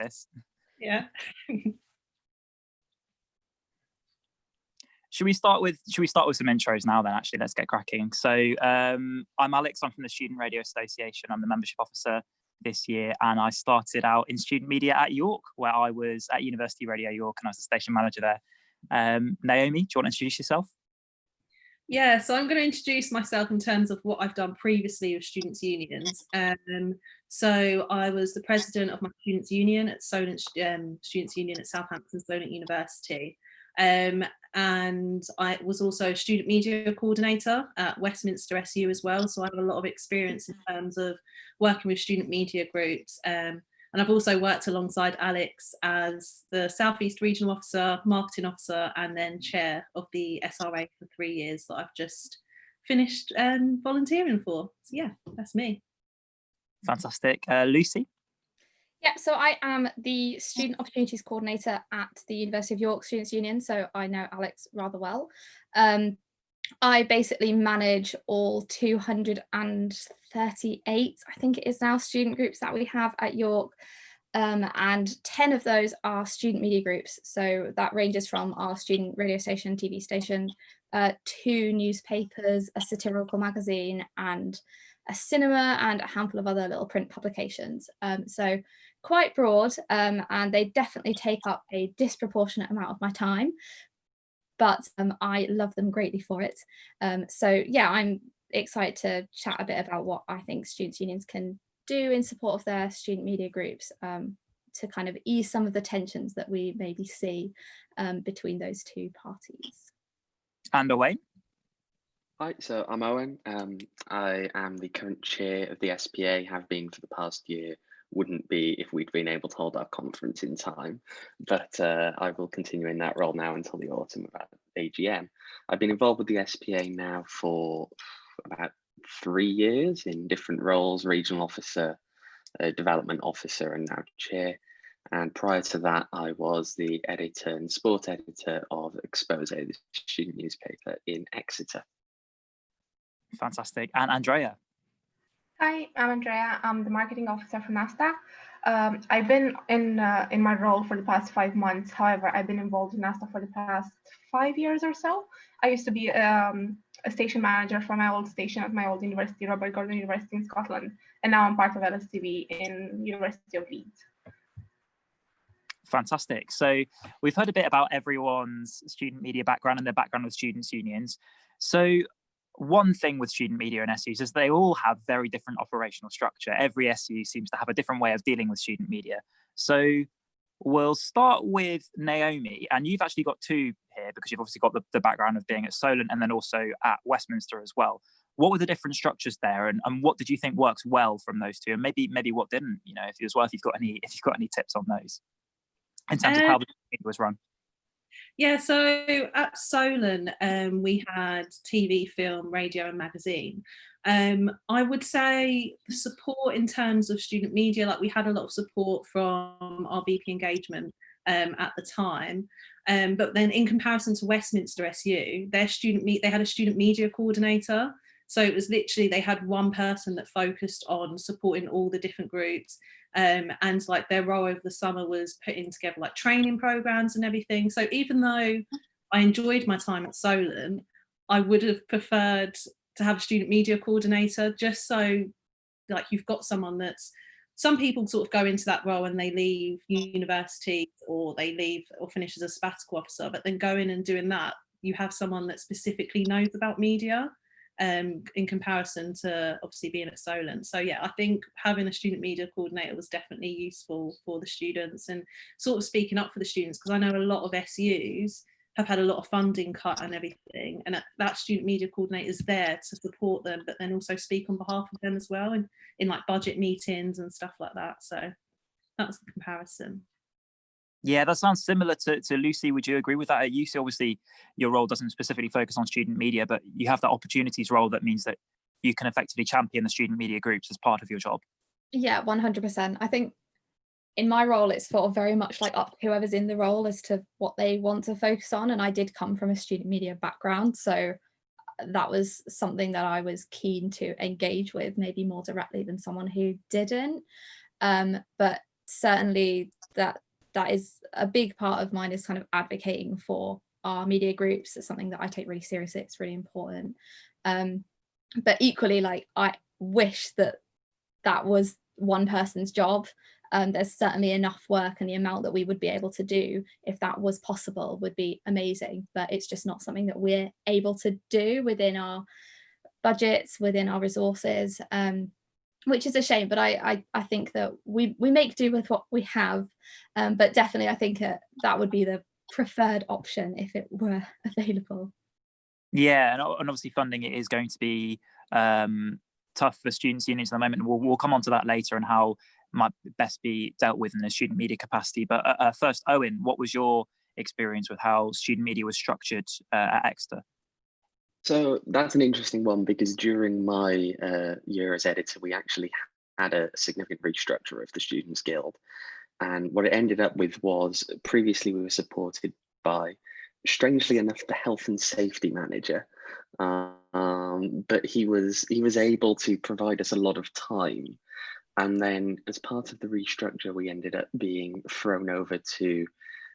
this. Yeah. Should we start with some intros now then? Actually, let's get cracking. So I'm Alex. I'm from the Student Radio Association. I'm the membership officer this year, and I started out in student media at York, where I was at University Radio York, and I was the station manager there. Naomi, do you want to introduce yourself? Yeah, so I'm going to introduce myself in terms of what I've done previously with students' unions. So I was the president of my students' union at Solent Students' Union at Southampton Solent University. And I was also a student media coordinator at Westminster SU as well. So I have a lot of experience in terms of working with student media groups. And I've also worked alongside Alex as the South East Regional Officer, Marketing Officer, and then Chair of the SRA for 3 years that I've just finished volunteering for. So yeah, that's me. Fantastic. Lucy? Yeah, so I am the Student Opportunities Coordinator at the University of York Students' Union, so I know Alex rather well. I basically manage all 238, I think it is now, student groups that we have at York, and 10 of those are student media groups. So that ranges from our student radio station, TV station, 2 newspapers, a satirical magazine, and a cinema, and a handful of other little print publications. So quite broad, and they definitely take up a disproportionate amount of my time. But I love them greatly for it. So yeah, I'm excited to chat a bit about what I think students' unions can do in support of their student media groups, to kind of ease some of the tensions that we maybe see between those two parties. And Owain? Hi, so I'm Owen. I am the current chair of the SPA, have been for the past year. Wouldn't be if we'd been able to hold our conference in time, but I will continue in that role now until the autumn of AGM. I've been involved with the SPA now for about 3 years in different roles: regional officer, development officer, and now chair. And prior to that, I was the editor and sport editor of Expose, the student newspaper in Exeter. Fantastic. And Andrea? Hi, I'm Andrea. I'm the marketing officer for NASTA. I've been in my role for the past 5 months. However, I've been involved in NASTA for the past 5 years or so. I used to be a station manager for my old station at my old university, Robert Gordon University in Scotland, and now I'm part of LSTV in University of Leeds. Fantastic. So we've heard a bit about everyone's student media background and their background with students' unions. So one thing with student media and SUs is they all have very different operational structure. Every SU seems to have a different way of dealing with student media. So we'll start with Naomi, and you've actually got 2 here because you've obviously got the background of being at Solent and then also at Westminster as well. What were the different structures there, and what did you think works well from those 2, and maybe what didn't? You know, if you've got any tips on those in terms of how the media was run. Yeah, so at Solent, we had TV, film, radio, and magazine. I would say the support in terms of student media, like we had a lot of support from our VP engagement at the time. But then in comparison to Westminster SU, they had a student media coordinator. So it was literally, they had one person that focused on supporting all the different groups. And like their role over the summer was putting together like training programs and everything. So even though I enjoyed my time at Solent, I would have preferred to have a student media coordinator, just so like you've got someone that's, some people sort of go into that role and they leave university or they leave or finish as a sabbatical officer, but then going and doing that, you have someone that specifically knows about media. In comparison to obviously being at Solent. So yeah, I think having a student media coordinator was definitely useful for the students and sort of speaking up for the students, because I know a lot of SUs have had a lot of funding cut and everything, and that student media coordinator is there to support them, but then also speak on behalf of them as well, and in like budget meetings and stuff like that. So that's the comparison. Yeah, that sounds similar to Lucy. Would you agree with that? At UC, obviously, your role doesn't specifically focus on student media, but you have that opportunities role that means that you can effectively champion the student media groups as part of your job. Yeah, 100%. I think in my role, it's sort of very much like up to whoever's in the role as to what they want to focus on. And I did come from a student media background, so that was something that I was keen to engage with, maybe more directly than someone who didn't. But certainly that is a big part of mine, is kind of advocating for our media groups. It's something that I take really seriously. It's really important. But equally, like, I wish that was one person's job. There's certainly enough work, and the amount that we would be able to do if that was possible would be amazing, but it's just not something that we're able to do within our budgets, within our resources, which is a shame. But I think that we make do with what we have, but definitely I think that would be the preferred option if it were available. Yeah, and obviously funding it is going to be tough for students' unions at the moment. We'll come on to that later, and how might best be dealt with in a student media capacity. But first, Owen, what was your experience with how student media was structured at Exeter? So that's an interesting one, because during my year as editor, we actually had a significant restructure of the Students' Guild. And what it ended up with was, previously we were supported by, strangely enough, the health and safety manager. But he was able to provide us a lot of time. And then as part of the restructure, we ended up being thrown over to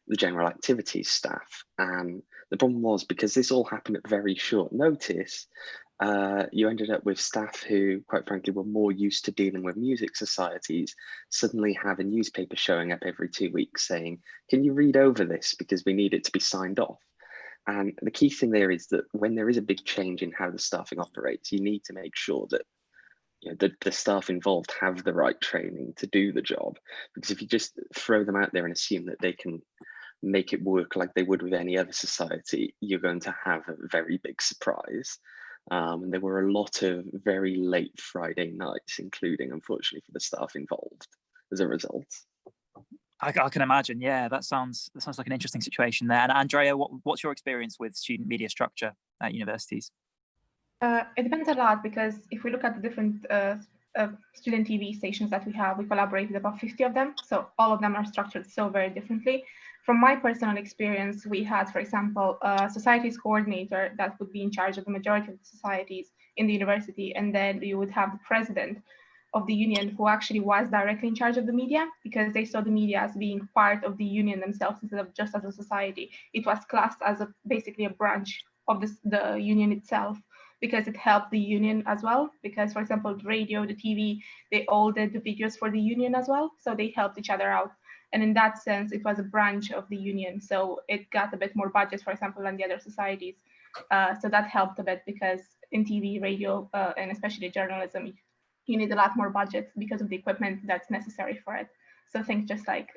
the general activities staff. And the problem was, because this all happened at very short notice, you ended up with staff who, quite frankly, were more used to dealing with music societies suddenly have a newspaper showing up every 2 weeks saying, can you read over this because we need it to be signed off? And the key thing there is that when there is a big change in how the staffing operates, you need to make sure that the staff involved have the right training to do the job. Because if you just throw them out there and assume that they can make it work like they would with any other society, you're going to have a very big surprise. And there were a lot of very late Friday nights, including, unfortunately, for the staff involved as a result. I can imagine. Yeah, that sounds like an interesting situation there. And Andrea, what's your experience with student media structure at universities? It depends a lot, because if we look at the different student TV stations that we have, we collaborate with about 50 of them. So all of them are structured so very differently. From my personal experience, we had, for example, a societies coordinator that would be in charge of the majority of the societies in the university. And then you would have the president of the union, who actually was directly in charge of the media, because they saw the media as being part of the union themselves instead of just as a society. It was classed as basically a branch of the union itself, because it helped the union as well. Because, for example, the radio, the TV, they all did the videos for the union as well. So they helped each other out. And in that sense, it was a branch of the union. So it got a bit more budget, for example, than the other societies. So that helped a bit, because in TV, radio, and especially journalism, you need a lot more budget because of the equipment that's necessary for it. So think just like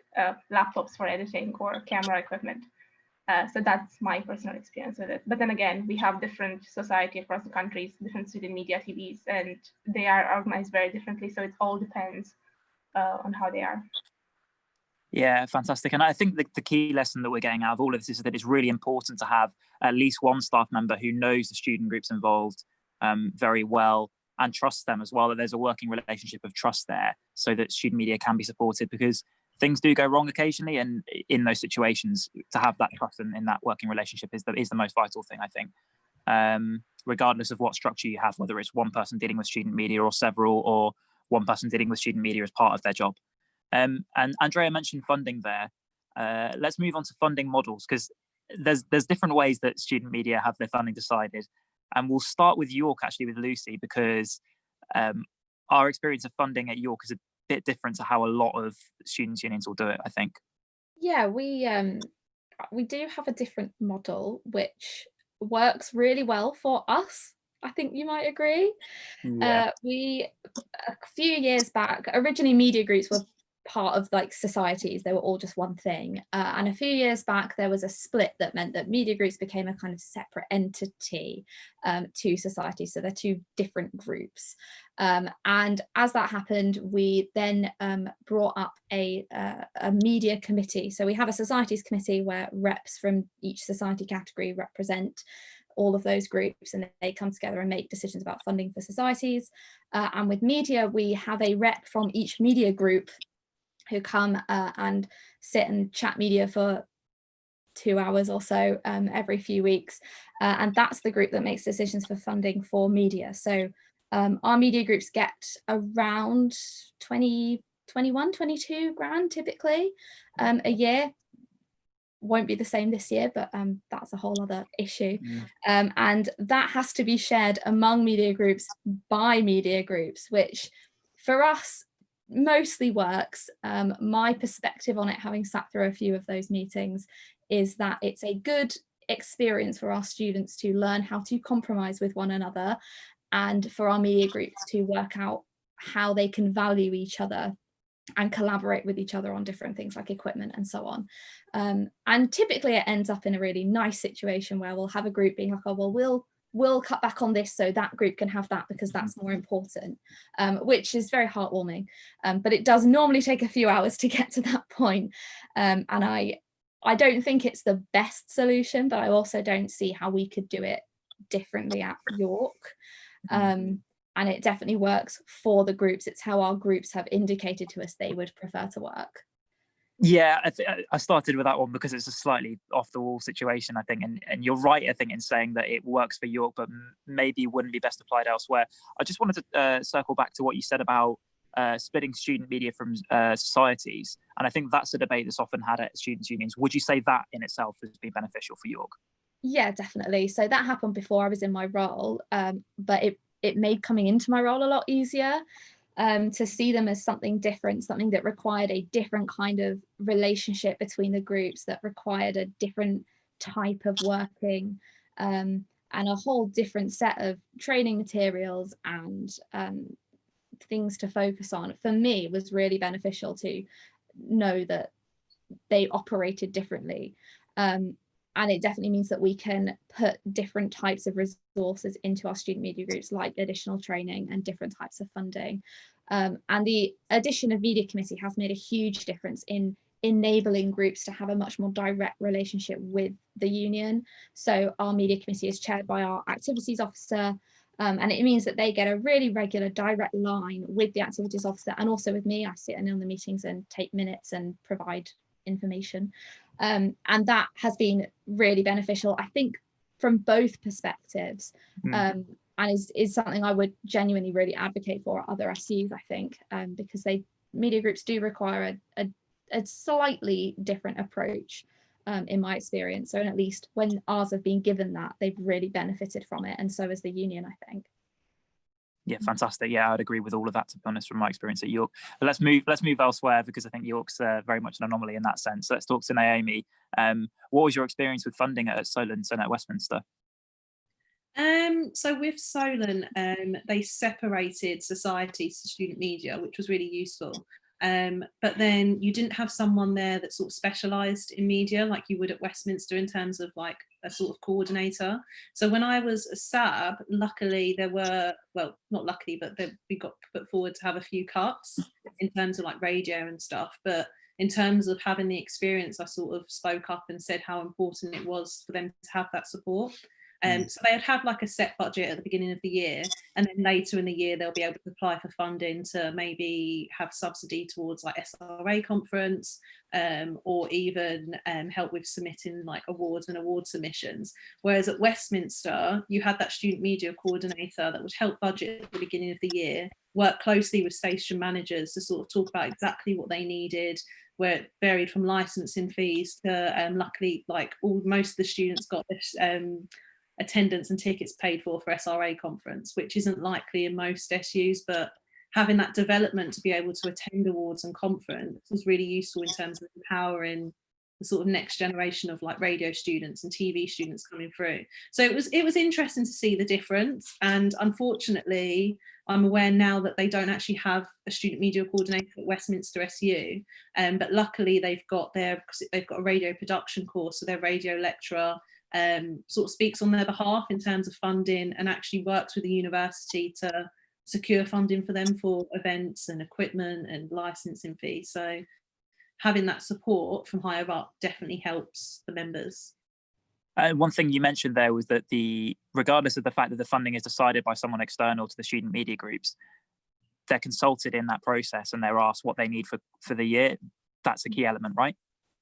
laptops for editing or camera equipment. So that's my personal experience with it. But then again, we have different society across the countries, different student media TVs, and they are organized very differently. So it all depends on how they are. Yeah, fantastic. And I think the key lesson that we're getting out of all of this is that it's really important to have at least one staff member who knows the student groups involved very well, and trusts them as well, that there's a working relationship of trust there, so that student media can be supported, because things do go wrong occasionally. And in those situations, to have that trust in that working relationship is the most vital thing, I think. Regardless of what structure you have, whether it's one person dealing with student media or several, or one person dealing with student media as part of their job. And Andrea mentioned funding there. Let's move on to funding models, because there's different ways that student media have their funding decided. And we'll start with York, actually, with Lucy, because our experience of funding at York is a bit different to how a lot of students' unions will do it, I think. Yeah, we do have a different model, which works really well for us. I think you might agree. Yeah. We, a few years back, originally media groups were part of like societies. They were all just one thing. And a few years back, there was a split that meant that media groups became a kind of separate entity to societies. So they're two different groups. And as that happened, we then brought up a media committee. So we have a societies committee where reps from each society category represent all of those groups, and they come together and make decisions about funding for societies. And with media, we have a rep from each media group who come and sit and chat media for 2 hours or so every few weeks. And that's the group that makes decisions for funding for media. So our media groups get around 20 21, 22 grand typically a year. Won't be the same this year, but that's a whole other issue. And that has to be shared among media groups by media groups, which for us mostly works. My perspective on it, having sat through a few of those meetings, is that it's a good experience for our students to learn how to compromise with one another, and for our media groups to work out how they can value each other and collaborate with each other on different things like equipment and so on. And typically it ends up in a really nice situation where we'll have a group being like, oh, well, we'll cut back on this so that group can have that because that's more important, which is very heartwarming. But it does normally take a few hours to get to that point. And I don't think it's the best solution, but I also don't see how we could do it differently at York. And it definitely works for the groups. It's how our groups have indicated to us they would prefer to work. Yeah, I started with that one because it's a slightly off the wall situation, I think. And you're right, I think, in saying that it works for York, but maybe wouldn't be best applied elsewhere. I just wanted to circle back to what you said about splitting student media from societies. And I think that's a debate that's often had at students' unions. Would you say that in itself has been beneficial for York? Yeah, definitely. So that happened before I was in my role, but it made coming into my role a lot easier, to see them as something different, something that required a different kind of relationship between the groups, that required a different type of working, and a whole different set of training materials and things to focus on. For me, it was really beneficial to know that they operated differently. And it definitely means that we can put different types of resources into our student media groups, like additional training and different types of funding. And the addition of Media Committee has made a huge difference in enabling groups to have a much more direct relationship with the union. So our Media Committee is chaired by our activities officer, and it means that they get a really regular direct line with the activities officer and also with me. I sit in on the meetings and take minutes and provide information. And that has been really beneficial, I think, from both perspectives, and is something I would genuinely really advocate for at other SUs, I think, because media groups do require a slightly different approach, in my experience. So at least when ours have been given that, they've really benefited from it, and so has the union, I think. Yeah, fantastic. Yeah, I'd agree with all of that, to be honest, from my experience at York. But let's move elsewhere, because I think York's very much an anomaly in that sense. So let's talk to Naomi. What was your experience with funding at Solent and at Westminster? So with Solent, they separated societies to student media, which was really useful. But then you didn't have someone there that sort of specialised in media like you would at Westminster in terms of like a sort of coordinator. So when I was a SAB, luckily there were, well, not luckily, but we got put forward to have a few cuts in terms of like radio and stuff. But in terms of having the experience, I sort of spoke up and said how important it was for them to have that support. So they'd have like a set budget at the beginning of the year, and then later in the year they'll be able to apply for funding to maybe have subsidy towards like SRA conference, or even help with submitting like awards and award submissions. Whereas at Westminster, you had that student media coordinator that would help budget at the beginning of the year, work closely with station managers to sort of talk about exactly what they needed, where it varied from licensing fees to luckily like most of the students got this attendance and tickets paid for SRA conference, which isn't likely in most SUs, but having that development to be able to attend awards and conference was really useful in terms of empowering the sort of next generation of like radio students and TV students coming through. So it was interesting to see the difference. And unfortunately, I'm aware now that they don't actually have a student media coordinator at Westminster SU, but luckily they've got a radio production course, so their radio lecturer sort of speaks on their behalf in terms of funding and actually works with the university to secure funding for them for events and equipment and licensing fees. So having that support from higher up definitely helps the members. One thing you mentioned there was that regardless of the fact that the funding is decided by someone external to the student media groups, they're consulted in that process and they're asked what they need for the year. That's a key element, right?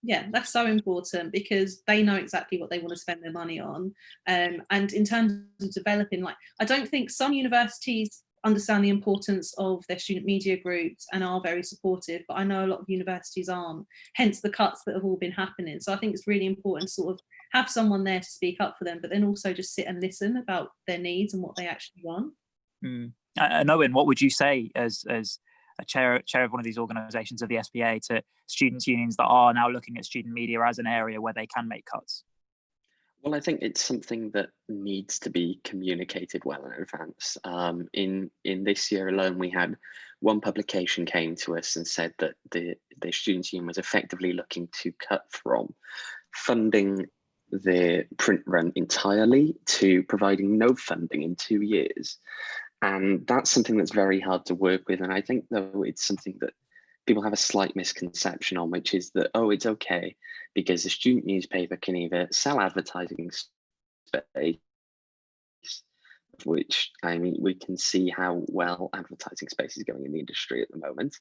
Yeah, that's so important because they know exactly what they want to spend their money on. And in terms of developing, like, I don't think some universities, understand the importance of their student media groups and are very supportive, but I know a lot of universities aren't, hence the cuts that have all been happening. So I think it's really important to sort of have someone there to speak up for them, but then also just sit and listen about their needs and what they actually want. And Owen, what would you say as a chair of one of these organisations of the SPA to students' unions that are now looking at student media as an area where they can make cuts? Well, I think it's something that needs to be communicated well in advance. In this year alone, we had one publication came to us and said that the Students' Union was effectively looking to cut from funding the print run entirely to providing no funding in 2 years. And that's something that's very hard to work with. And I think, though, it's something that people have a slight misconception on, which is that, oh, it's okay because the student newspaper can either sell advertising space, which, I mean, we can see how well advertising space is going in the industry at the moment,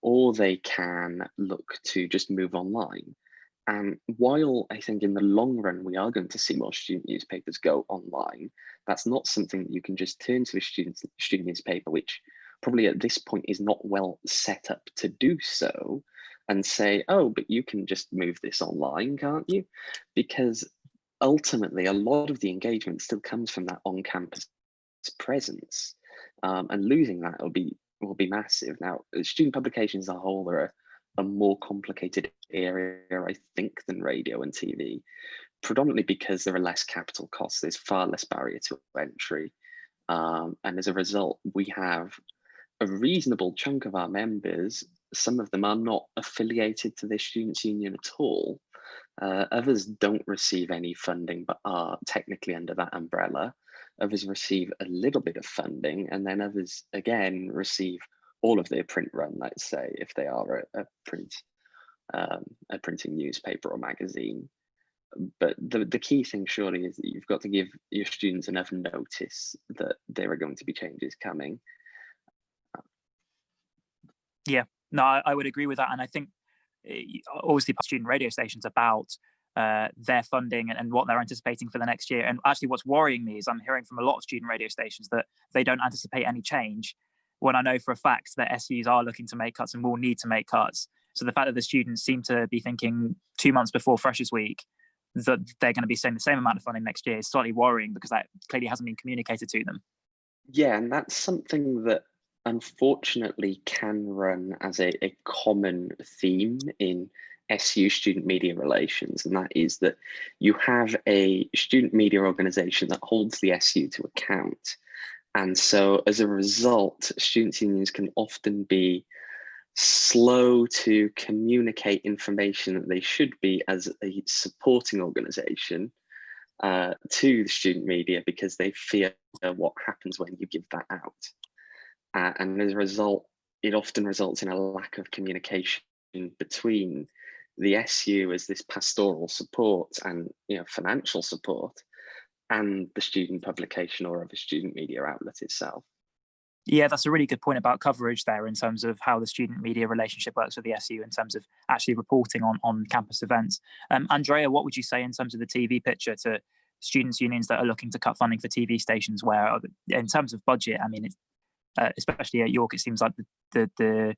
or they can look to just move online. And while I think in the long run, we are going to see more student newspapers go online, that's not something that you can just turn to a student newspaper, which probably at this point is not well set up to do so, and say, oh, but you can just move this online, can't you? Because ultimately, a lot of the engagement still comes from that on-campus presence, and losing that will be massive. Now, student publications as a whole are a more complicated area, I think, than radio and TV, predominantly because there are less capital costs. There's far less barrier to entry, and as a result, we have a reasonable chunk of our members. Some of them are not affiliated to the Students' Union at all. Others don't receive any funding but are technically under that umbrella. Others receive a little bit of funding, and then others again receive all of their print run, let's say, if they are a printing newspaper or magazine. But the key thing surely is that you've got to give your students enough notice that there are going to be changes coming. Yeah, no, I would agree with that. And I think obviously student radio stations about their funding and what they're anticipating for the next year. And actually what's worrying me is I'm hearing from a lot of student radio stations that they don't anticipate any change, when I know for a fact that SUs are looking to make cuts and will need to make cuts. So the fact that the students seem to be thinking 2 months before Freshers Week that they're going to be saying the same amount of funding next year is slightly worrying, because that clearly hasn't been communicated to them. Yeah, and that's something that unfortunately can run as a common theme in SU student media relations, and that is that you have a student media organisation that holds the SU to account. And so as a result, students' unions can often be slow to communicate information that they should be as a supporting organisation to the student media, because they fear what happens when you give that out. And as a result, it often results in a lack of communication between the SU as this pastoral support and financial support, and the student publication or of a student media outlet itself. Yeah, that's a really good point about coverage there, in terms of how the student media relationship works with the SU in terms of actually reporting on campus events. Andrea, what would you say in terms of the TV picture to students' unions that are looking to cut funding for TV stations, where in terms of budget, I mean, especially at York, it seems like the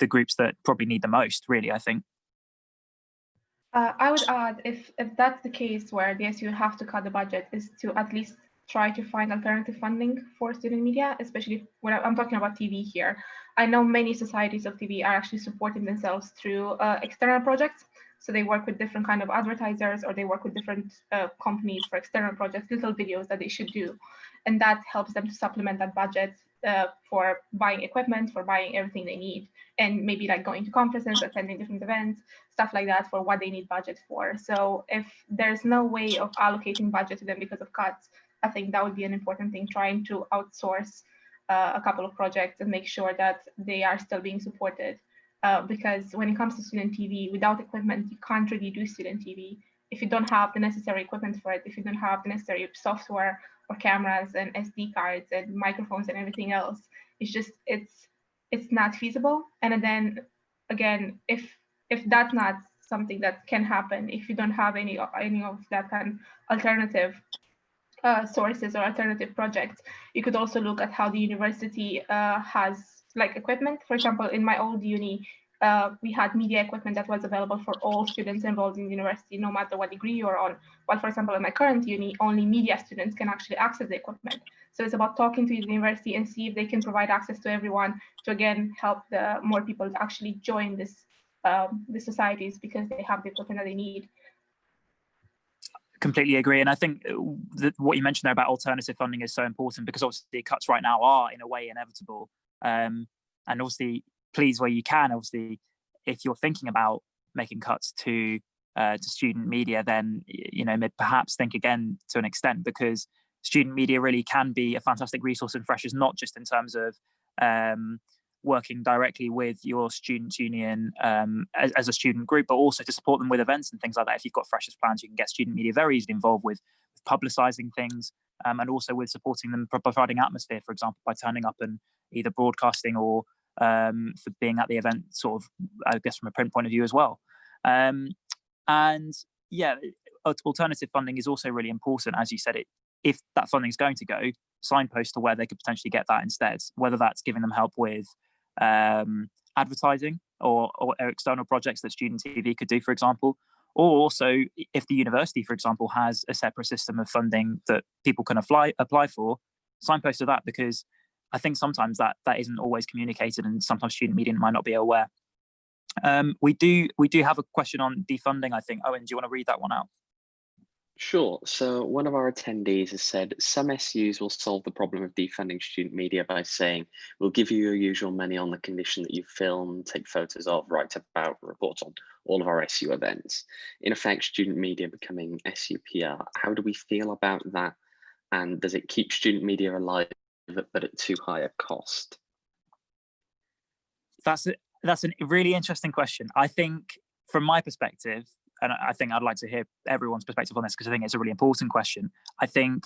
groups that probably need the most, really, I think. I would add, if that's the case where the SU have to cut the budget, is to at least try to find alternative funding for student media, especially when I'm talking about TV here. I know many societies of TV are actually supporting themselves through external projects. So they work with different kind of advertisers, or they work with different companies for external projects, little videos that they should do. And that helps them to supplement that budget for buying equipment, for buying everything they need, and maybe like going to conferences, attending different events, stuff like that, for what they need budget for. So if there's no way of allocating budget to them because of cuts, I think that would be an important thing, trying to outsource a couple of projects and make sure that they are still being supported. Because when it comes to student TV, without equipment, you can't really do student TV. If you don't have the necessary equipment for it, if you don't have the necessary software or cameras and SD cards and microphones and everything else, it's not feasible. And then again, if that's not something that can happen, if you don't have any of that kind of alternative sources or alternative projects. You could also look at how the university has like equipment. For example, in my old uni, we had media equipment that was available for all students involved in the university, no matter what degree you're on. While, for example, in my current uni, only media students can actually access the equipment. So it's about talking to the university and see if they can provide access to everyone to, again, help the more people to actually join the societies because they have the equipment that they need. Completely agree. And I think that what you mentioned there about alternative funding is so important, because obviously the cuts right now are in a way inevitable. And obviously, please, where you can, obviously, if you're thinking about making cuts to student media, then perhaps think again to an extent, because student media really can be a fantastic resource in freshers, not just in terms of working directly with your student union as a student group, but also to support them with events and things like that. If you've got freshers plans, you can get student media very easily involved with publicising things, and also with supporting them, providing atmosphere, for example, by turning up and either broadcasting or for being at the event, sort of, I guess, from a print point of view as well. And yeah, alternative funding is also really important, as you said. If that funding is going to go, signpost to where they could potentially get that instead, whether that's giving them help with advertising or external projects that Student TV could do, for example, or also if the university, for example, has a separate system of funding that people can apply for, signpost to that, because I think sometimes that isn't always communicated, and sometimes student media might not be aware. We do have a question on defunding, I think. Owen, do you want to read that one out? Sure. So one of our attendees has said some SUs will solve the problem of defunding student media by saying, we'll give you your usual money on the condition that you film, take photos of, write about, report on all of our SU events. In effect, student media becoming SU PR. How do we feel about that? And does it keep student media alive, but at too high a cost? That's a really interesting question. I think from my perspective, and I think I'd like to hear everyone's perspective on this, because I think it's a really important question. I think,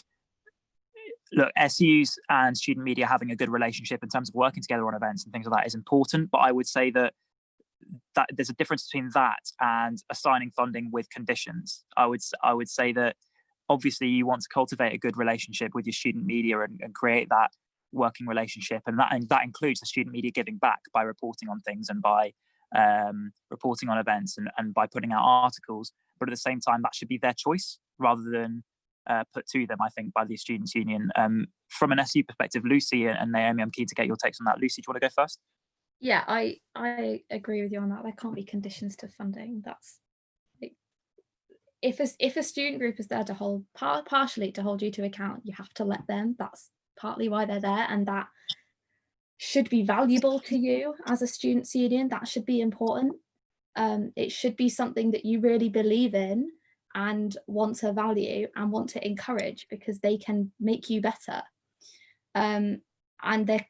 look, SUs and student media having a good relationship in terms of working together on events and things like that is important. But I would say that there's a difference between that and assigning funding with conditions. I would say that obviously you want to cultivate a good relationship with your student media and create that working relationship, and that includes the student media giving back by reporting on things and by reporting on events and by putting out articles. But at the same time, that should be their choice rather than put to them, I think, by the Students' Union. From an SU perspective, Lucy and Naomi, I'm keen to get your takes on that. Lucy, do you want to go first? Yeah, I agree with you on that. There can't be conditions to funding. That's if a student group is there to hold partially to hold you to account, you have to let them. That's partly why they're there, and that should be valuable to you as a students' union. That should be important. It should be something that you really believe in and want to value and want to encourage, because they can make you better. And there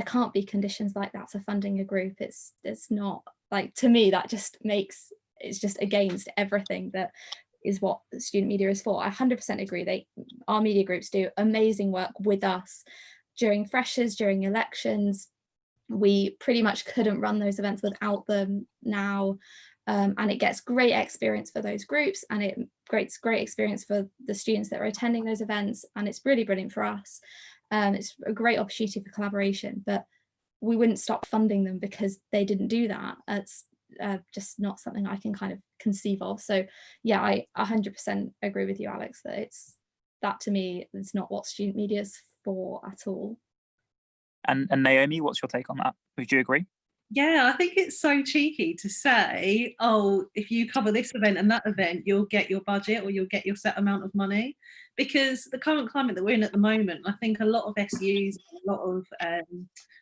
can't be conditions like that to funding a group. It's not, like, to me, that just makes, it's just against everything that is what student media is for. I 100% agree. Our media groups do amazing work with us during freshers, during elections. We pretty much couldn't run those events without them now. And it gets great experience for those groups, and it creates great experience for the students that are attending those events, and it's really brilliant for us. It's a great opportunity for collaboration, but we wouldn't stop funding them because they didn't do that. It's just not something I can kind of conceive of. So yeah, I 100% agree with you, Alex, that to me is not what student media is for at all. And Naomi, what's your take on that? Would you agree? Yeah, I think it's so cheeky to say, oh, if you cover this event and that event, you'll get your budget or you'll get your set amount of money. Because the current climate that we're in at the moment, I think a lot of SUs, a lot of,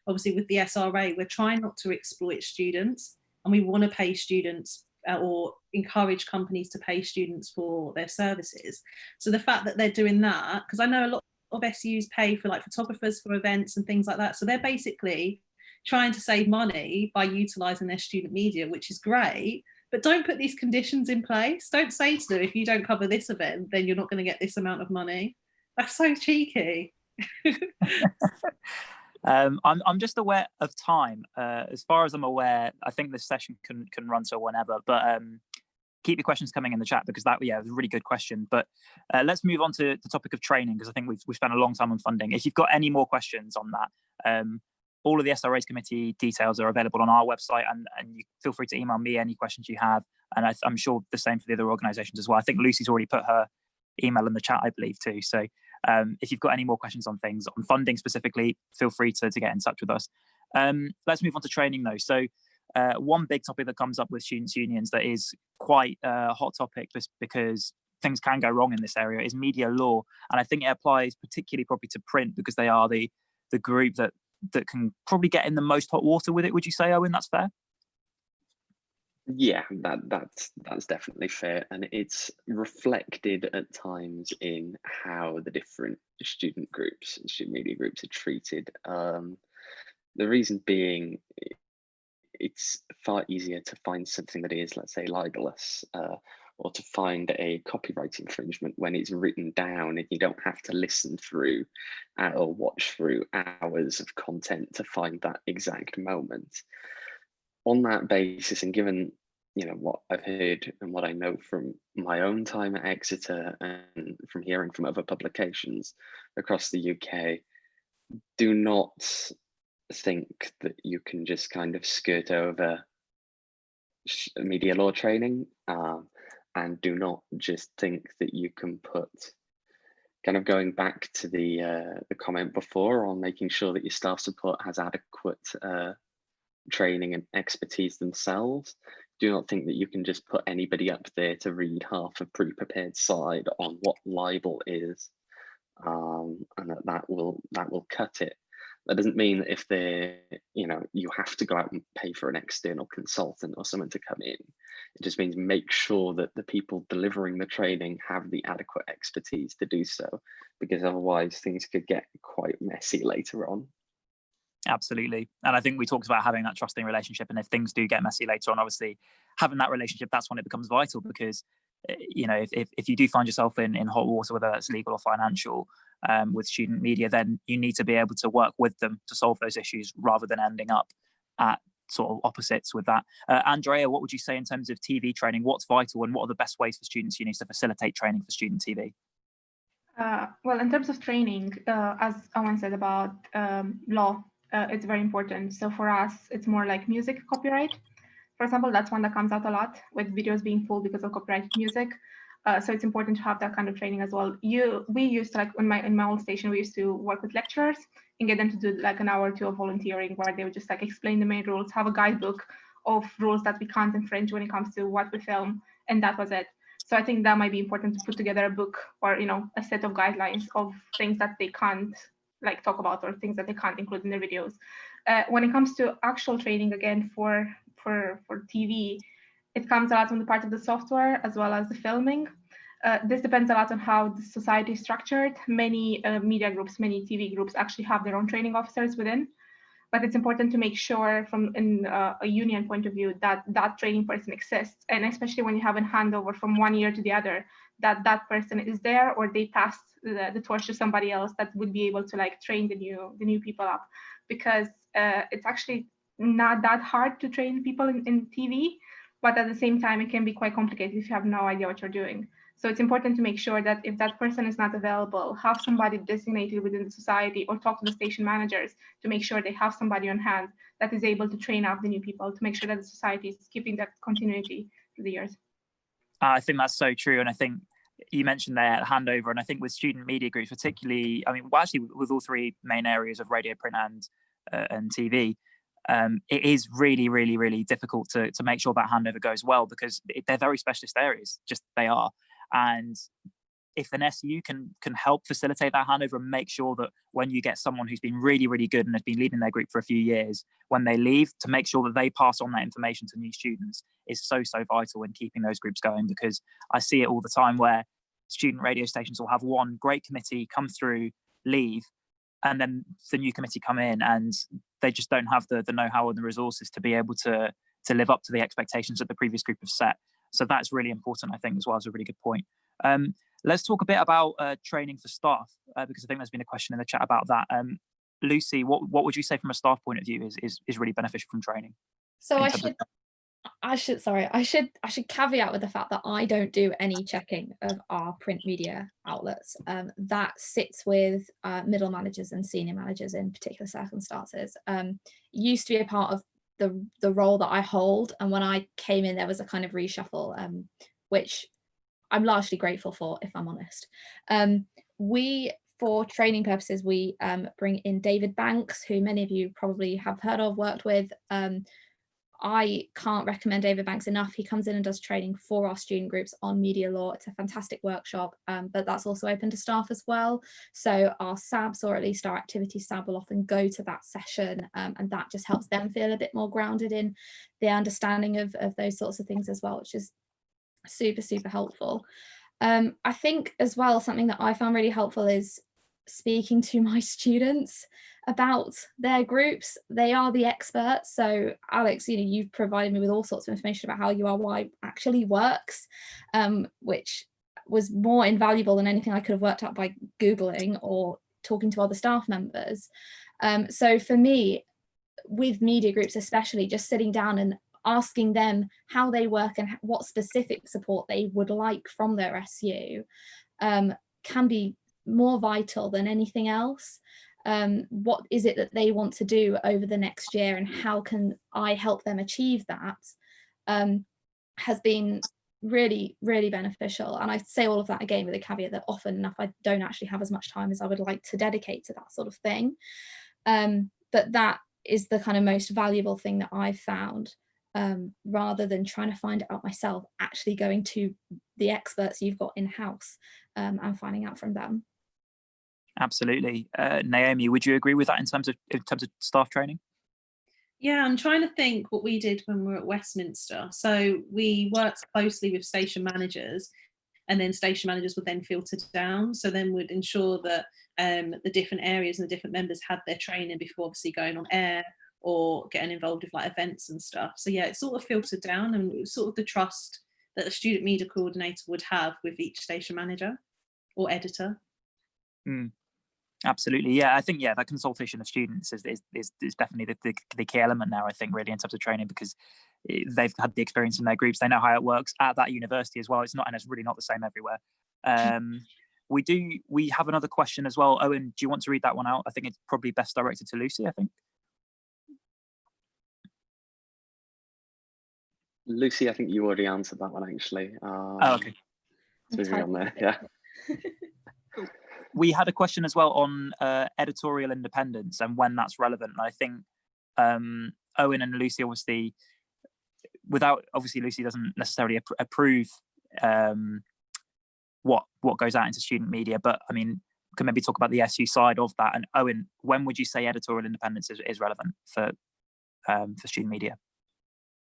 obviously with the SRA, we're trying not to exploit students, and we want to pay students or encourage companies to pay students for their services. So the fact that they're doing that, because I know a lot of SUs pay for like photographers for events and things like that. So they're basically trying to save money by utilising their student media, which is great. But don't put these conditions in place. Don't say to them, if you don't cover this event, then you're not going to get this amount of money. That's so cheeky. I'm just aware of time. As far as I'm aware, I think this session can run till whenever. But keep your questions coming in the chat, because that was a really good question. But let's move on to the topic of training, because I think we've spent a long time on funding. If you've got any more questions on that, all of the SRA's committee details are available on our website, and you feel free to email me any questions you have. And I'm sure the same for the other organisations as well. I think Lucy's already put her email in the chat, I believe, too. So if you've got any more questions on things, on funding specifically, feel free to get in touch with us. Let's move on to training, though. So one big topic that comes up with students' unions that is quite a hot topic, just because things can go wrong in this area, is media law. And I think it applies particularly probably to print, because they are the group that can probably get in the most hot water with it. Would you say, Owen, that's fair? Yeah, that's definitely fair, and it's reflected at times in how the different student groups and student media groups are treated. The reason being, it's far easier to find something that is, let's say, libelous, or to find a copyright infringement when it's written down and you don't have to listen through or watch through hours of content to find that exact moment. On that basis, and given what I've heard and what I know from my own time at Exeter and from hearing from other publications across the UK, do not think that you can just kind of skirt over media law training, and do not just think that you can put, kind of going back to the comment before on making sure that your staff support has adequate training and expertise themselves. Do not think that you can just put anybody up there to read half a pre-prepared slide on what libel is, and that will cut it. That doesn't mean that if they're, you have to go out and pay for an external consultant or someone to come in. It just means make sure that the people delivering the training have the adequate expertise to do so, because otherwise things could get quite messy later on. Absolutely. And I think we talked about having that trusting relationship, and if things do get messy later on, obviously having that relationship, that's when it becomes vital, because if you do find yourself in hot water, whether that's legal or financial, with student media, then you need to be able to work with them to solve those issues, rather than ending up at sort of opposites with that. Andrea, what would you say in terms of TV training? What's vital, and what are the best ways for students' unions to facilitate training for student TV? Well, in terms of training, as Owen said about law, it's very important. So for us, it's more like music copyright. For example, that's one that comes out a lot, with videos being pulled because of copyrighted music. So it's important to have that kind of training as well. We used to, like in my old station, we used to work with lecturers and get them to do like an hour or two of volunteering, where they would just like explain the main rules, have a guidebook of rules that we can't infringe when it comes to what we film, and that was it. So I think that might be important, to put together a book or a set of guidelines of things that they can't like talk about, or things that they can't include in their videos. When it comes to actual training, again for TV, it comes a lot from the part of the software as well as the filming. This depends a lot on how the society is structured. Many media groups, many TV groups actually have their own training officers within, but it's important to make sure from a union point of view that that training person exists, and especially when you have a handover from one year to the other, that person is there, or they pass the torch to somebody else that would be able to like train the new people up, because it's actually not that hard to train people in TV, but at the same time it can be quite complicated if you have no idea what you're doing. So it's important to make sure that if that person is not available, have somebody designated within the society, or talk to the station managers to make sure they have somebody on hand that is able to train up the new people, to make sure that the society is keeping that continuity through the years. I think that's so true. And I think you mentioned there handover, and I think with student media groups particularly, I mean, well, actually with all three main areas of radio, print and TV, it is really, really, really difficult to make sure that handover goes well, because they're very specialist areas, just they are. And if an SU can help facilitate that handover and make sure that when you get someone who's been really, really good and has been leading their group for a few years, when they leave, to make sure that they pass on that information to new students is so vital in keeping those groups going. Because I see it all the time where student radio stations will have one great committee come through, leave, and then the new committee come in, and they just don't have the know-how and the resources to be able to live up to the expectations that the previous group have set. So that's really important, I think, as well. As a really good point. Let's talk a bit about training for staff, because I think there's been a question in the chat about that. Lucy, what would you say from a staff point of view is really beneficial from training? So I should caveat with the fact that I don't do any checking of our print media outlets. That sits with middle managers and senior managers in particular circumstances. Used to be a part of the role that I hold, and when I came in, there was a kind of reshuffle, which I'm largely grateful for, if I'm honest. For training purposes, we bring in David Banks, who many of you probably have heard of, worked with. I can't recommend David Banks enough. He comes in and does training for our student groups on media law. It's a fantastic workshop, but that's also open to staff as well. So our SABs, or at least our activity SAB, will often go to that session, and that just helps them feel a bit more grounded in the understanding of those sorts of things as well, which is super, super helpful. I think as well, something that I found really helpful is speaking to my students about their groups. They are the experts. So Alex, you've provided me with all sorts of information about how URY actually works, which was more invaluable than anything I could have worked out by Googling or talking to other staff members. So for me, with media groups especially, just sitting down and asking them how they work and what specific support they would like from their SU can be more vital than anything else. What is it that they want to do over the next year, and how can I help them achieve that, has been really, really beneficial. And I say all of that again with a caveat that often enough I don't actually have as much time as I would like to dedicate to that sort of thing. But that is the kind of most valuable thing that I've found, rather than trying to find it out myself, actually going to the experts you've got in-house and finding out from them. Absolutely. Naomi, would you agree with that in terms of staff training? Yeah, I'm trying to think what we did when we were at Westminster. So we worked closely with station managers, and then station managers would then filter down. So then would ensure that the different areas and the different members had their training before obviously going on air or getting involved with like events and stuff. So yeah, it sort of filtered down, and it was sort of the trust that the student media coordinator would have with each station manager or editor. Absolutely, yeah. I think that consultation of students is definitely the key element now, I think, really, in terms of training, because they've had the experience in their groups. They know how it works at that university as well. It's really not the same everywhere. We have another question as well. Owen, do you want to read that one out? I think it's probably best directed to Lucy, I think. Lucy, I think you already answered that one, actually. Okay. It's on there, yeah. We had a question as well on editorial independence and when that's relevant. And I think Owen and Lucy, obviously, Lucy doesn't necessarily approve what goes out into student media, but I mean, we can maybe talk about the SU side of that. And Owen, when would you say editorial independence is relevant for student media?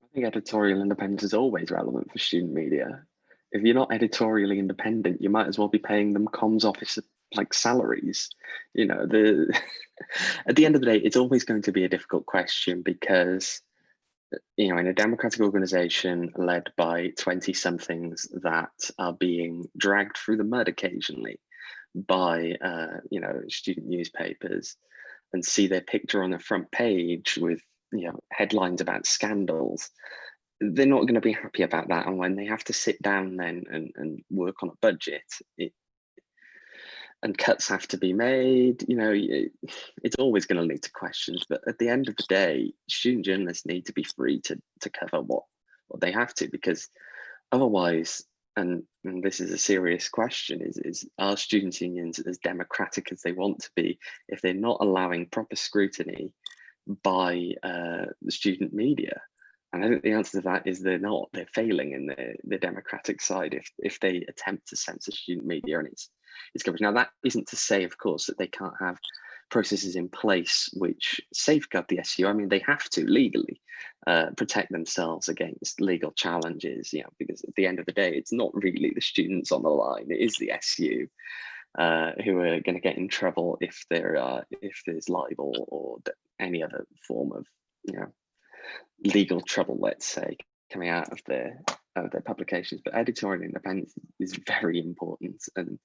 I think editorial independence is always relevant for student media. If you're not editorially independent, you might as well be paying them comms officer like salaries. At the end of the day, it's always going to be a difficult question, because in a democratic organization led by 20 somethings that are being dragged through the mud occasionally by student newspapers, and see their picture on the front page with headlines about scandals, they're not going to be happy about that. And when they have to sit down then and work on a budget, and cuts have to be made, it's always going to lead to questions. But at the end of the day, student journalists need to be free to cover what they have to, because otherwise, and this is a serious question, is are students' unions as democratic as they want to be if they're not allowing proper scrutiny by the student media? And I think the answer to that is they're not. They're failing in the democratic side if they attempt to censor student media and its coverage. Now, that isn't to say, of course, that they can't have processes in place which safeguard the SU. I mean, they have to legally protect themselves against legal challenges, because at the end of the day, it's not really the students on the line. It is the SU who are going to get in trouble if there's libel or any other form of legal trouble, let's say, coming out of their publications. But editorial independence is very important, and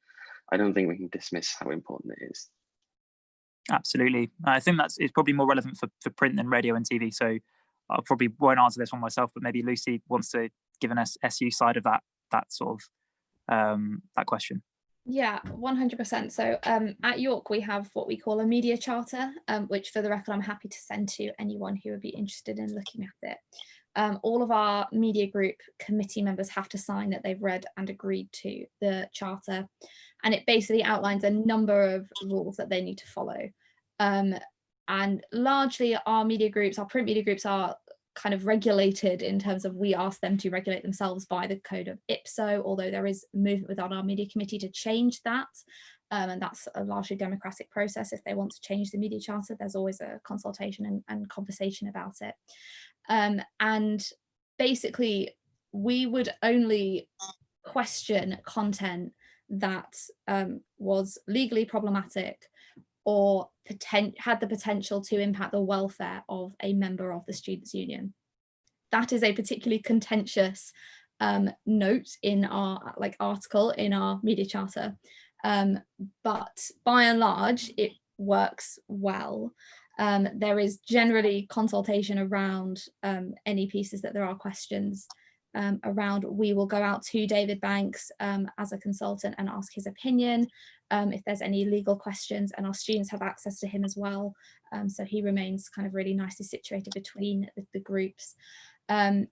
I don't think we can dismiss how important it is. Absolutely. I think it's probably more relevant for print than radio and TV. So I probably won't answer this one myself, but maybe Lucy wants to give an SU side of that sort of that question. Yeah, 100%. So at York, we have what we call a media charter, which for the record, I'm happy to send to anyone who would be interested in looking at it. All of our media group committee members have to sign that they've read and agreed to the charter. And it basically outlines a number of rules that they need to follow. And largely our media groups, our print media groups are kind of regulated in terms of we ask them to regulate themselves by the code of IPSO, although there is movement within our media committee to change that. And that's a largely democratic process. If they want to change the media charter, there's always a consultation and conversation about it. And basically, we would only question content that was legally problematic or had the potential to impact the welfare of a member of the students' union. That is a particularly contentious note in our article in our media charter, but by and large it works well. There is generally consultation around any pieces that there are questions around. We will go out to David Banks as a consultant and ask his opinion if there's any legal questions, and our students have access to him as well. So he remains kind of really nicely situated between the groups. And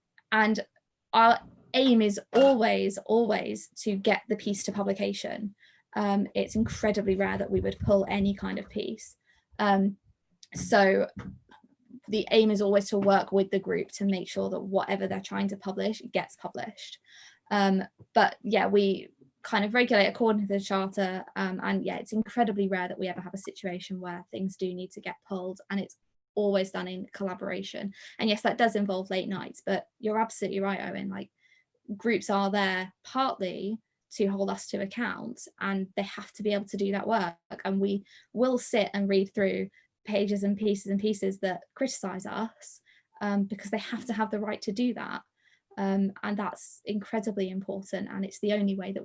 our aim is always to get the piece to publication. It's incredibly rare that we would pull any kind of piece. So the aim is always to work with the group to make sure that whatever they're trying to publish gets published. But yeah, we kind of regulate according to the charter, and yeah, it's incredibly rare that we ever have a situation where things do need to get pulled, and it's always done in collaboration. And yes, that does involve late nights, but you're absolutely right, Owen, like groups are there partly to hold us to account, and they have to be able to do that work, and we will sit and read through pages and pieces that criticize us, because they have to have the right to do that. And that's incredibly important, and it's the only way that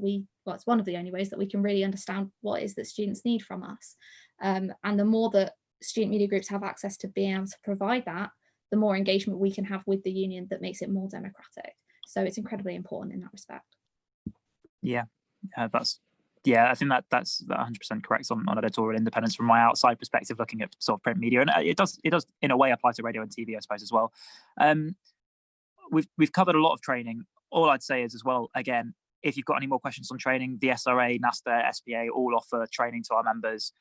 it's one of the only ways that we can really understand what it is that students need from us. And the more that student media groups have access to being able to provide that, the more engagement we can have with the union that makes it more democratic. So it's incredibly important in that respect. Yeah, I think that's 100% correct on editorial independence from my outside perspective, looking at sort of print media, and it does in a way apply to radio and TV, I suppose, as well. We've covered a lot of training. All I'd say is as well, again, if you've got any more questions on training, the SRA, NASTA, SPA all offer training to our members.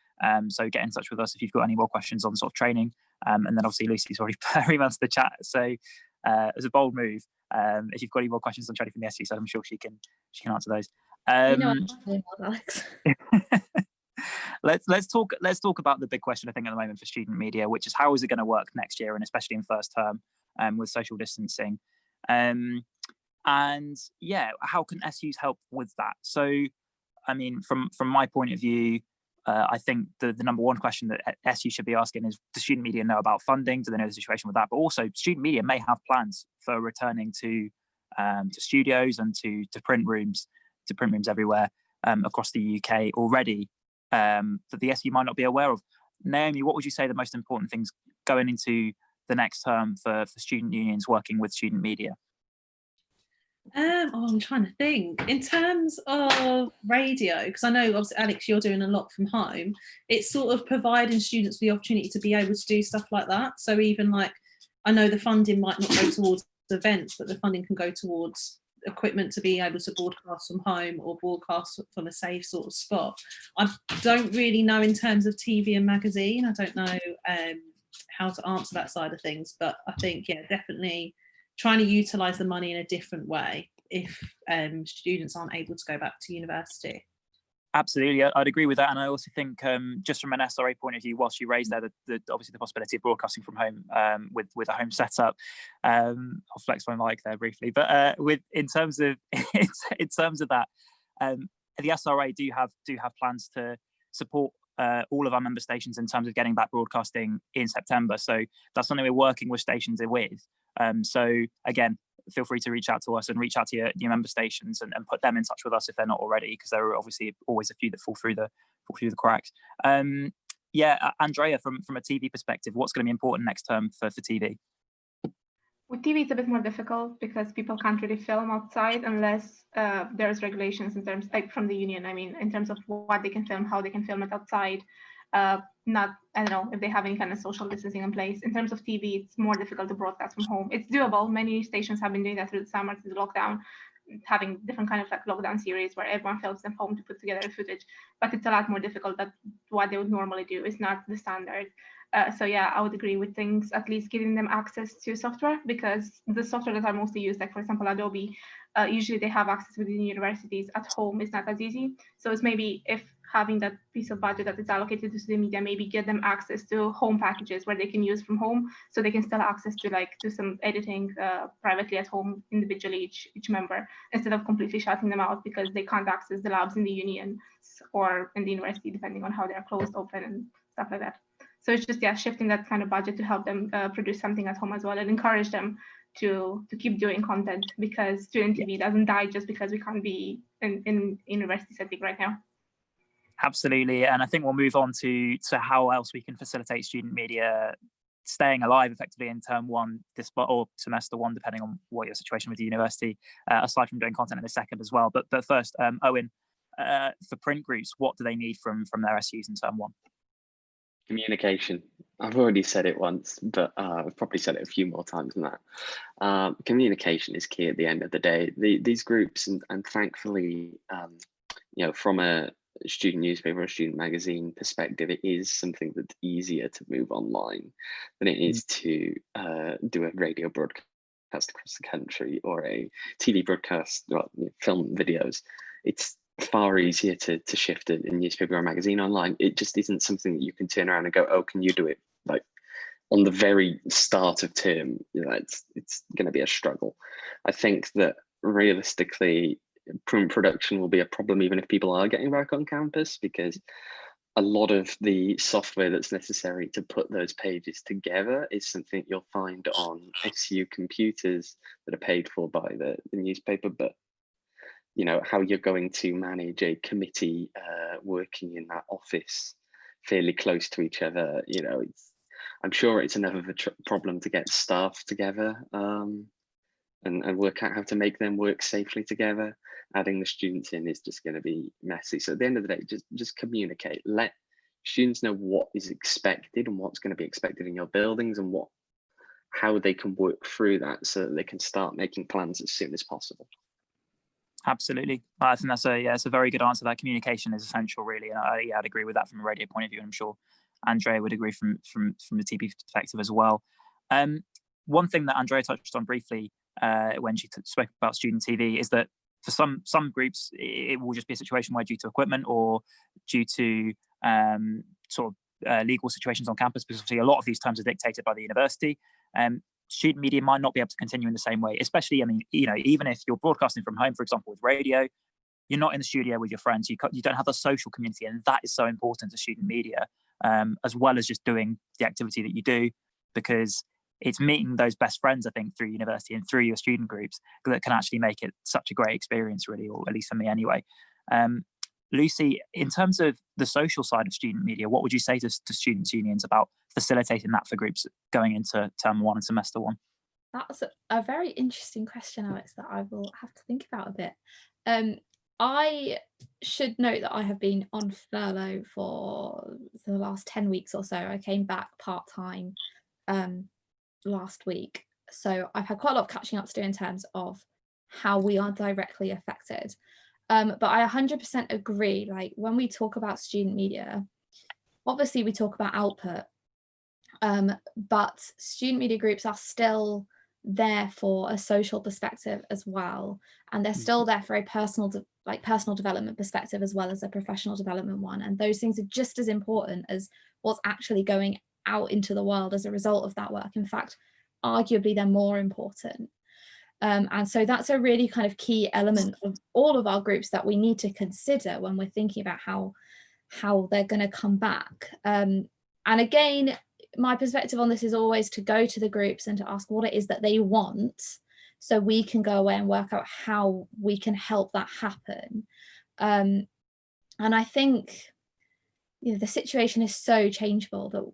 So get in touch with us if you've got any more questions on sort of training. And then obviously Lucy's already put her emails to the chat. So it's a bold move. If you've got any more questions on training from the SU side, I'm sure she can answer those. Alex. Let's talk about the big question I think at the moment for student media, which is how is it going to work next year, and especially in first term with social distancing. And yeah, how can SUs help with that? So, I mean, from my point of view, I think the number one question that SU should be asking is, does student media know about funding? Do they know the situation with that? But also, student media may have plans for returning to studios and to print rooms everywhere across the UK already, that the SU might not be aware of. Naomi, what would you say the most important things going into the next term for student unions working with student media? I'm trying to think. In terms of radio, because I know obviously Alex, you're doing a lot from home, it's sort of providing students the opportunity to be able to do stuff like that. So even like, I know the funding might not go towards events, but the funding can go towards equipment to be able to broadcast from home or broadcast from a safe sort of spot. I don't really know in terms of TV and magazine. I don't know how to answer that side of things, but I think, yeah, definitely trying to utilise the money in a different way if students aren't able to go back to university. Absolutely, I'd agree with that, and I also think just from an SRA point of view, whilst you raised there obviously the possibility of broadcasting from home with a home setup, I'll flex my mic there briefly, but in terms of that, the SRA do have plans to support all of our member stations in terms of getting back broadcasting in September. So that's something we're working with stations with. So again, feel free to reach out to us and reach out to your member stations and put them in touch with us if they're not already, because there are obviously always a few that fall through the cracks. Andrea, from a TV perspective, what's going to be important next term for TV? With TV, it's a bit more difficult because people can't really film outside unless there's regulations in terms, like from the union. I mean, in terms of what they can film, how they can film it outside. Not, I don't know if they have any kind of social distancing in place. In terms of TV, it's more difficult to broadcast from home. It's doable. Many stations have been doing that through the summer, through the lockdown, having different kind of like lockdown series where everyone films them home to put together the footage. But it's a lot more difficult than what they would normally do. It's not the standard. So yeah, I would agree with things, at least giving them access to software, because the software that are mostly used, like for example, Adobe, usually they have access within universities. At home, it's not as easy. So it's maybe if having that piece of budget that is allocated to student media, maybe get them access to home packages where they can use from home, so they can still access to like do some editing privately at home individually, each member, instead of completely shutting them out because they can't access the labs in the union or in the university, depending on how they're closed, open, and stuff like that. So it's just, yeah, shifting that kind of budget to help them produce something at home as well, and encourage them to keep doing content, because student TV doesn't die just because we can't be in university setting right now. Absolutely. And I think we'll move on to how else we can facilitate student media staying alive effectively in term one or semester one, depending on what your situation with the university, aside from doing content in a second as well. But first, Owen, for print groups, what do they need from their SUs in term one? Communication. I've already said it once, but I've probably said it a few more times than that. Communication is key at the end of the day. These groups, and thankfully, from a student newspaper or student magazine perspective, it is something that's easier to move online than it is to do a radio broadcast across the country or a TV broadcast, film videos. It's far easier to shift a newspaper or a magazine online. It just isn't something that you can turn around and go, oh, can you do it like on the very start of term? It's going to be a struggle. I think that realistically, print production will be a problem even if people are getting back on campus, because a lot of the software that's necessary to put those pages together is something you'll find on SU computers that are paid for by the newspaper. But how you're going to manage a committee working in that office fairly close to each other, I'm sure it's enough of a problem to get staff together and work out how to make them work safely together. Adding the students in is just going to be messy. So at the end of the day, just communicate. Let students know what is expected and what's going to be expected in your buildings, and how they can work through that so that they can start making plans as soon as possible. Absolutely. I think it's a very good answer. That communication is essential, really. And I'd agree with that from a radio point of view. And I'm sure Andrea would agree from the TV perspective as well. One thing that Andrea touched on briefly when she spoke about student TV is that for some groups, it will just be a situation where, due to equipment or due to legal situations on campus, because obviously a lot of these terms are dictated by the university, student media might not be able to continue in the same way. Especially, even if you're broadcasting from home, for example, with radio, you're not in the studio with your friends. You don't have the social community, and that is so important to student media, as well as just doing the activity that you do, because it's meeting those best friends, I think, through university and through your student groups that can actually make it such a great experience, really, or at least for me anyway. Lucy, in terms of the social side of student media, what would you say to students' unions about facilitating that for groups going into term one and semester one? That's a very interesting question, Alex, that I will have to think about a bit. I should note that I have been on furlough for the last 10 weeks or so. I came back part-time last week. So I've had quite a lot of catching up to do in terms of how we are directly affected. But I 100% agree, like when we talk about student media, obviously we talk about output, but student media groups are still there for a social perspective as well. And they're still there for a personal development perspective as well as a professional development one. And those things are just as important as what's actually going out into the world as a result of that work. In fact, arguably they're more important. And so that's a really kind of key element of all of our groups that we need to consider when we're thinking about how they're going to come back. And again, my perspective on this is always to go to the groups and to ask what it is that they want, so we can go away and work out how we can help that happen. And I think the situation is so changeable that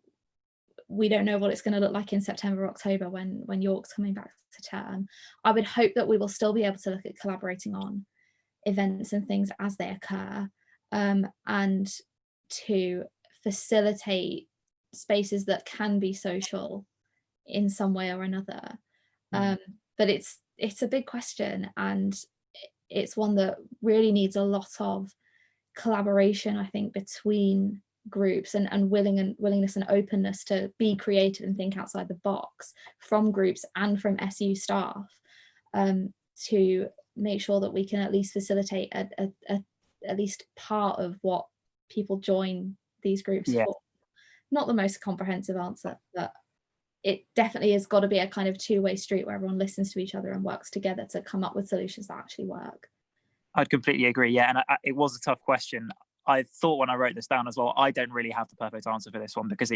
we don't know what it's going to look like in September, October when York's coming back to term. I would hope that we will still be able to look at collaborating on events and things as they occur, and to facilitate spaces that can be social in some way or another. But it's a big question, and it's one that really needs a lot of collaboration, I think, between groups, and willingness and openness to be creative and think outside the box from groups and from SU staff, to make sure that we can at least facilitate at least part of what people join these groups for. Not the most comprehensive answer, but it definitely has got to be a kind of two-way street where everyone listens to each other and works together to come up with solutions that actually work. I'd completely agree. Yeah, and it was a tough question. I thought when I wrote this down as well, I don't really have the perfect answer for this one, because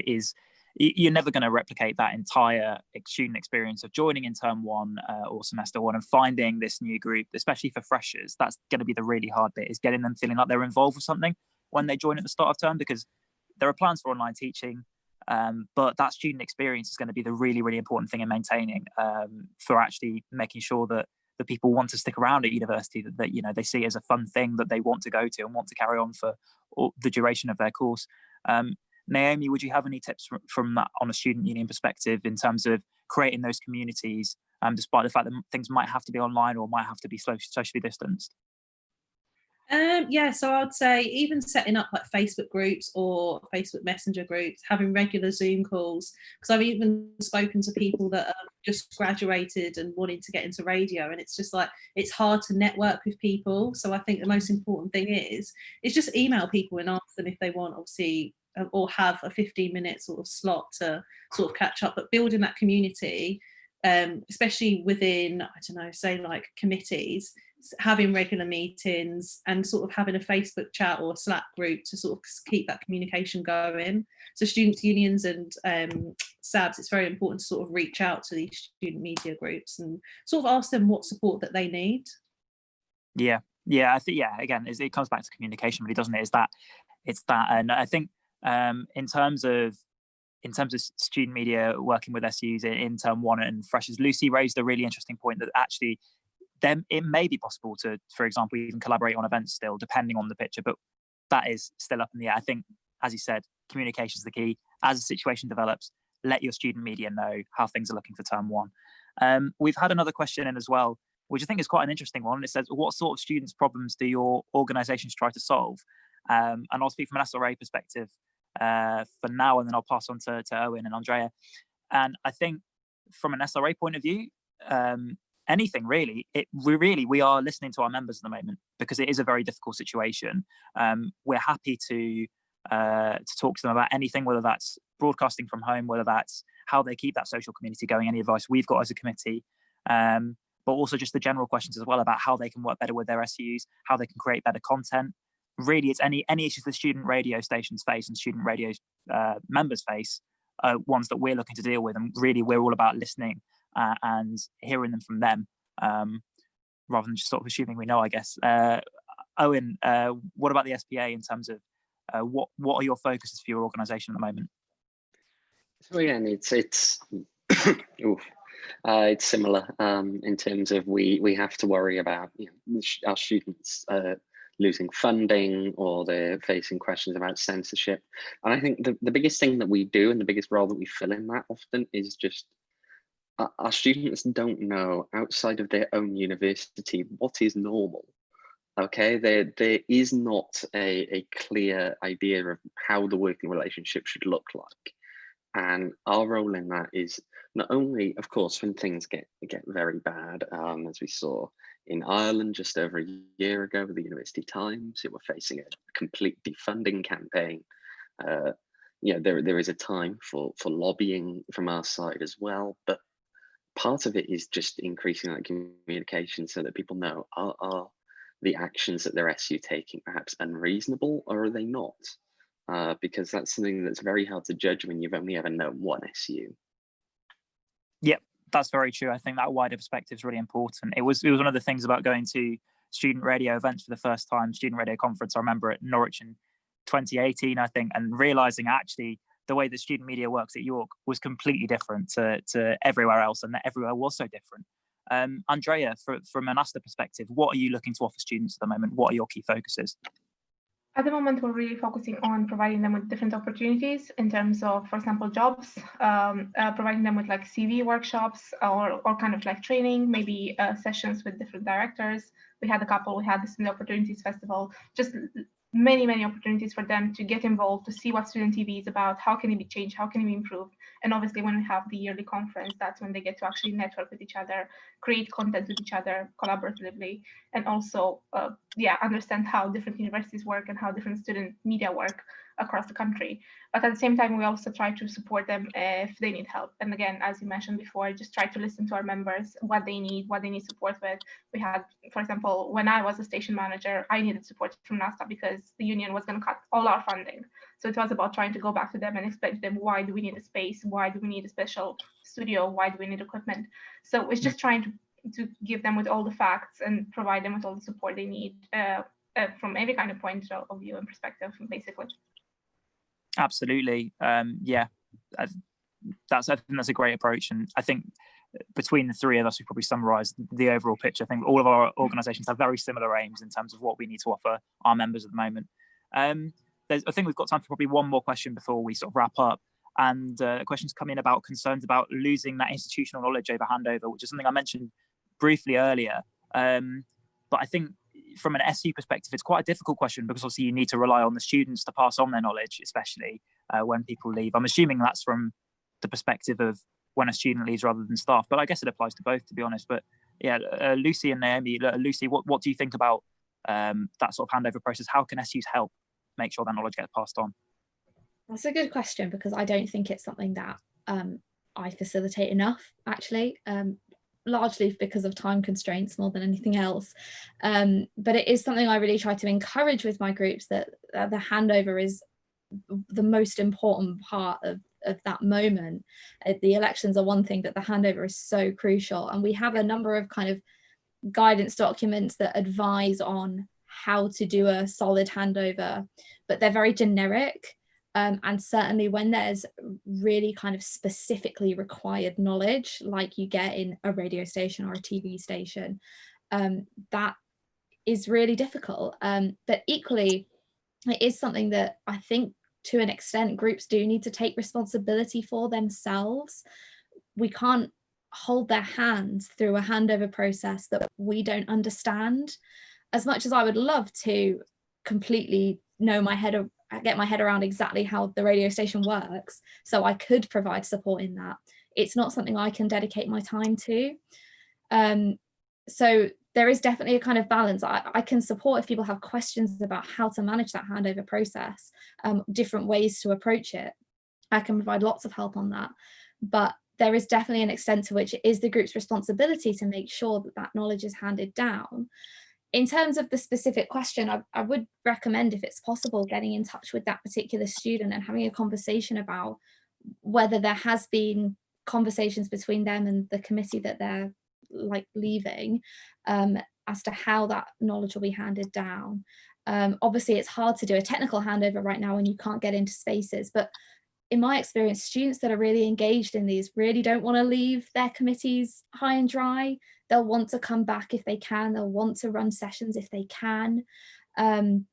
you're never going to replicate that entire student experience of joining in term one or semester one and finding this new group, especially for freshers. That's going to be the really hard bit, is getting them feeling like they're involved with something when they join at the start of term, because there are plans for online teaching, but that student experience is going to be the really, really important thing in maintaining, for actually making sure that the people want to stick around at university, that you know, they see it as a fun thing that they want to go to and want to carry on for the duration of their course. Naomi, would you have any tips from that on a student union perspective in terms of creating those communities, despite the fact that things might have to be online or might have to be socially distanced? Yeah, so I'd say even setting up like Facebook groups or Facebook Messenger groups, having regular Zoom calls, because I've even spoken to people that have just graduated and wanting to get into radio, and it's just like, it's hard to network with people. So I think the most important thing is just email people and ask them if they want, obviously, or have a 15-minute sort of slot to sort of catch up, but building that community, especially within, I don't know, say like committees, having regular meetings and sort of having a Facebook chat or a Slack group to sort of keep that communication going. So students' unions and SABs, it's very important to sort of reach out to these student media groups and sort of ask them what support that they need. Yeah, I think, again, it comes back to communication, really, doesn't it? It's that, and I think in terms of student media working with SUs in term one and freshers, Lucy raised a really interesting point that actually then it may be possible to, for example, even collaborate on events still, depending on the picture, but that is still up in the air. I think, as you said, communication is the key. As the situation develops, let your student media know how things are looking for term one. We've had another question in as well, which I think is quite an interesting one. It says, what sort of students' problems do your organisations try to solve? And I'll speak from an SRA perspective for now, and then I'll pass on to Owen and Andrea. And I think from an SRA point of view, anything really, we are listening to our members at the moment, because it is a very difficult situation. We're happy to talk to them about anything, whether that's broadcasting from home, whether that's how they keep that social community going, any advice we've got as a committee, but also just the general questions as well about how they can work better with their SUs, how they can create better content. Really, it's any issues the student radio stations face and student radio members face, ones that we're looking to deal with, and really we're all about listening and hearing them from them, rather than just sort of assuming we know, I guess. Owen, what about the SPA in terms of what are your focuses for your organisation at the moment? So again, it's it's similar in terms of we have to worry about, you know, our students losing funding, or they're facing questions about censorship. And I think the biggest thing that we do, and the biggest role that we fill in that often, is just our students don't know outside of their own university what is normal. Okay, there is not a clear idea of how the working relationship should look like. And our role in that is not only, of course, when things get very bad, as we saw in Ireland just over a year ago with the University Times, who were facing a complete defunding campaign. You know, there is a time for lobbying from our side as well, but part of it is just increasing that communication so that people know, are the actions that their SU taking perhaps unreasonable, or are they not? Because that's something that's very hard to judge when you've only ever known one SU. Yep, that's very true. I think that wider perspective is really important. It was one of the things about going to student radio events for the first time, student radio conference, I remember at Norwich in 2018, I think, and realizing actually the way that student media works at York was completely different to everywhere else, and that everywhere was so different. Andrea, from an ASTA perspective, what are you looking to offer students at the moment? What are your key focuses? At the moment, we're really focusing on providing them with different opportunities in terms of, for example, jobs, providing them with like CV workshops or kind of like training, maybe sessions with different directors. We had this in the Opportunities Festival, just many opportunities for them to get involved, to see what student TV is about, how can it be changed, how can it be improved. And obviously when we have the yearly conference, that's when they get to actually network with each other, create content with each other collaboratively, and also understand how different universities work and how different student media work across the country. But at the same time, we also try to support them if they need help. And again, as you mentioned before, just try to listen to our members, what they need support with. We had, for example, when I was a station manager, I needed support from NASTA because the union was going to cut all our funding. So it was about trying to go back to them and explain to them, why do we need a space? Why do we need a special studio? Why do we need equipment? So it's just trying to give them with all the facts and provide them with all the support they need from every kind of point of view and perspective, basically. Absolutely. I think that's a great approach. And I think between the three of us, we probably summarise the overall picture. I think all of our organisations have very similar aims in terms of what we need to offer our members at the moment. I think we've got time for probably one more question before we sort of wrap up. And questions come in about concerns about losing that institutional knowledge over handover, which is something I mentioned briefly earlier. But I think from an SU perspective, it's quite a difficult question because obviously you need to rely on the students to pass on their knowledge, especially when people leave. I'm assuming that's from the perspective of when a student leaves rather than staff, but I guess it applies to both, to be honest. But yeah, Lucy and Naomi, Lucy, what do you think about that sort of handover process? How can SUs help make sure that knowledge gets passed on? That's a good question, because I don't think it's something that I facilitate enough, actually, largely because of time constraints more than anything else. But it is something I really try to encourage with my groups, that the handover is the most important part of that moment. The elections are one thing, but the handover is so crucial. And we have a number of kind of guidance documents that advise on how to do a solid handover, but they're very generic. And certainly when there's really kind of specifically required knowledge, like you get in a radio station or a TV station, that is really difficult. But equally, it is something that I think to an extent groups do need to take responsibility for themselves. We can't hold their hands through a handover process that we don't understand. As much as I would love to completely get my head around exactly how the radio station works, so I could provide support in that, it's not something I can dedicate my time to. So there is definitely a kind of balance. I can support if people have questions about how to manage that handover process, different ways to approach it. I can provide lots of help on that, but there is definitely an extent to which it is the group's responsibility to make sure that that knowledge is handed down. In terms of the specific question, I would recommend, if it's possible, getting in touch with that particular student and having a conversation about whether there has been conversations between them and the committee that they're leaving, as to how that knowledge will be handed down. Obviously, it's hard to do a technical handover right now when you can't get into spaces, but in my experience, students that are really engaged in these really don't want to leave their committees high and dry. They'll want to come back if they can. They'll want to run sessions if they can. And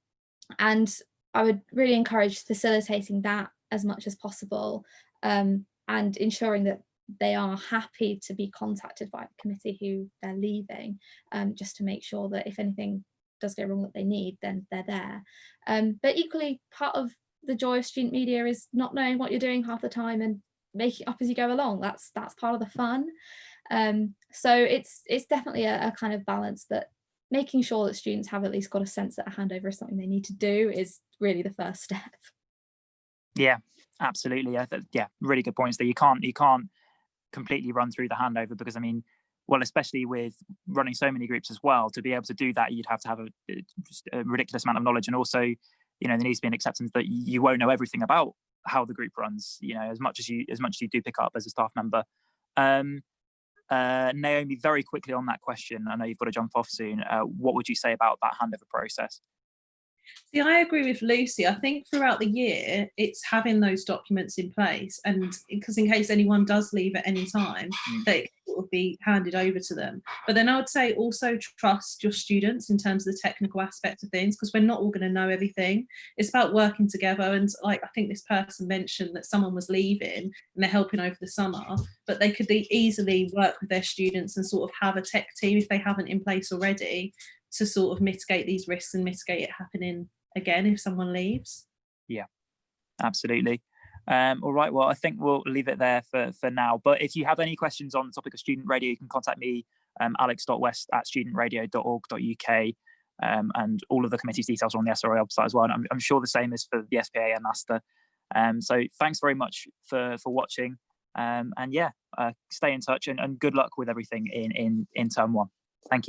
I would really encourage facilitating that as much as possible, and ensuring that they are happy to be contacted by the committee who they're leaving, just to make sure that if anything does go wrong that they need, then they're there. But equally, part of the joy of student media is not knowing what you're doing half the time and making it up as you go along. That's part of the fun. So it's definitely a kind of balance, but making sure that students have at least got a sense that a handover is something they need to do is really the first step. Yeah, absolutely. Yeah, really good points there. You can't completely run through the handover, because I mean, well, especially with running so many groups as well, to be able to do that, you'd have to have a ridiculous amount of knowledge, and also, you know, there needs to be an acceptance that you won't know everything about how the group runs, you know, as much as you do pick up as a staff member. Naomi, very quickly on that question, I know you've got to jump off soon. What would you say about that handover process? See, I agree with Lucy. I think throughout the year, it's having those documents in place, and because in case anyone does leave at any time, they can sort of be handed over to them. But then I would say also trust your students in terms of the technical aspect of things, because we're not all going to know everything. It's about working together. And like I think this person mentioned that someone was leaving and they're helping over the summer, but they could easily work with their students and sort of have a tech team if they haven't in place already to sort of mitigate these risks and mitigate it happening again if someone leaves. Yeah, absolutely. All right, well, I think we'll leave it there for now. But if you have any questions on the topic of student radio, you can contact me, alex.west@studentradio.org.uk, and all of the committee's details are on the SRA website as well. And I'm sure the same is for the SPA and NASTA. So thanks very much for watching. And yeah, stay in touch and good luck with everything in term 1.